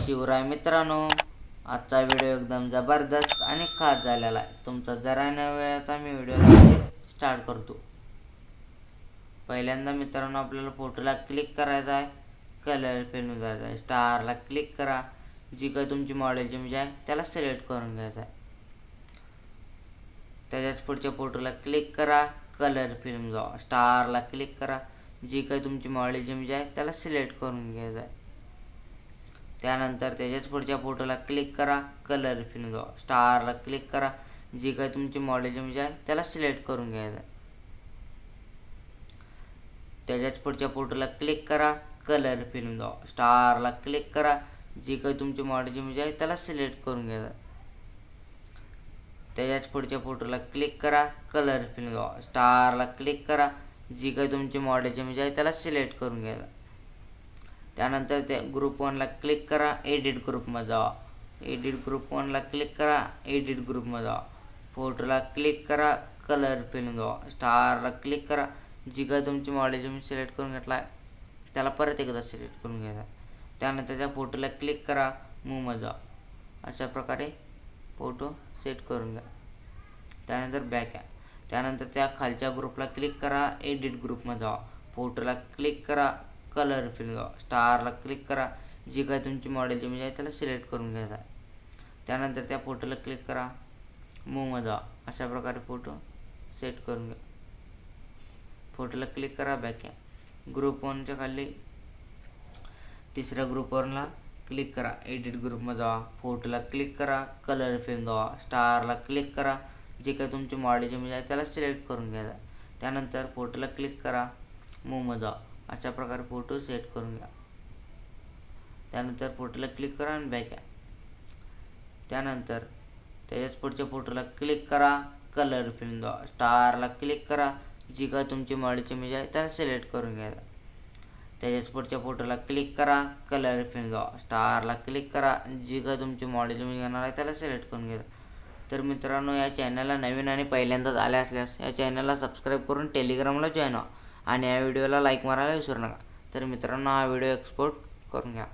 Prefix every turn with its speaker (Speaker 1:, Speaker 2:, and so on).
Speaker 1: शिवराय मित्रांनो, आजचा व्हिडिओ एकदम जबरदस्त आणि खास झालेला आहे। तुमचा जरा न वेळाचा मी व्हिडिओ स्टार्ट करतो। पहिल्यांदा मित्रांनो आपल्याला फोटोला क्लिक करायचा आहे, कलर फिल्म जायचा आहे, स्टारला क्लिक करा, जी काही तुमची मॉडेल इमेज आहे त्याला सिलेक्ट करून घ्यायचा आहे। त्याच्याच पुढच्या फोटोला क्लिक करा, कलर फिल्म जावा, स्टारला क्लिक करा, जी काही तुमची मॉडेल इमेज आहे त्याला सिलेक्ट करून घ्यायचा आहे। त्यानंतर त्याच्याच पुढच्या फोटोला क्लिक करा, कलर फिल्म जावा, स्टारला क्लिक करा, जी काही तुमची मॉडेल इमेज आहे त्याला सिलेक्ट करून घ्यायचा आहे। त्याच्याच पुढच्या फोटोला क्लिक करा, कलर फिल्म जावा, स्टारला क्लिक करा, जी काही तुमची मॉडेल इमेज आहे त्याला सिलेक्ट करून घ्यायचा आहे। त्याच्याच पुढच्या फोटोला क्लिक करा, कलर फिल्म जावा, स्टारला क्लिक करा, जी काही तुमची मॉडेल इमेज आहे त्याला सिलेक्ट करून घ्यायचा। त्यानंतर त्या ग्रुप 1ला क्लिक करा, एडिट ग्रुपमध्ये जावा, एडिट ग्रुप 1ला क्लिक करा, एडिट ग्रुपमध्ये जावा, फोटोला क्लिक करा, कलर फिल्म जावा, स्टारला क्लिक करा, जी काही तुमची मॉडेल इमेज सिलेक्ट करून घेतला आहे त्याला परत एकदा सिलेक्ट करून घ्यायचा। त्यानंतर त्या फोटोला क्लिक करा, मूवमध्ये जावा, अशा प्रकारे फोटो सेट करून घ्या। त्यानंतर बॅक आहे। त्यानंतर त्या खालच्या ग्रुपला क्लिक करा, एडिट ग्रुपमध्ये जावा, फोटोला क्लिक करा, कलर फिल्म जावा, स्टारला क्लिक करा, जी काही तुमची मॉडेल इमेज आहे त्याला सिलेक्ट करून घ्यायचा आहे। त्यानंतर त्या फोटोला क्लिक करा, मूवमध्ये जावा, अशा प्रकारे फोटो सेट करून घ्या। फोटोला क्लिक करा, बॅक आहे। ग्रुप 1च्या खाली तिसऱ्या ग्रुपवरला क्लिक करा, एडिट ग्रुपमध्ये जावा, फोटोला क्लिक करा, कलर फिल्म जावा, स्टारला क्लिक करा, जे काही तुमची मॉडेल इमेज आहे त्याला सिलेक्ट करून घ्यायचा। त्यानंतर फोटोला क्लिक करा, मूवमध्ये जावा, अशा प्रकारे फोटो सेट करून घ्या। त्यानंतर फोटोला क्लिक करा आणि बॅक आहे। त्यानंतर त्याच्याच पुढच्या फोटोला क्लिक करा, कलर फिल्म जावा, स्टारला क्लिक करा, जी काही तुमची मॉडेल इमेज आहे त्याला सिलेक्ट करून घ्यायचा। त्याच्याच पुढच्या फोटोला क्लिक करा, कलर फिल्म जावा, स्टारला क्लिक करा, जी काही तुमची मॉडेल इमेज येणार आहे त्याला सिलेक्ट करून घ्यायचा। तर मित्रांनो, या चॅनलला नवीन आणि पहिल्यांदाच आले असल्यास या चॅनलला सबस्क्राईब करून टेलिग्रामला जॉईन व्हा आणि या व्हिडिओला लाईक मारायला विसरू नका। तर मित्रांनो, हा व्हिडिओ एक्सपोर्ट करून घ्या।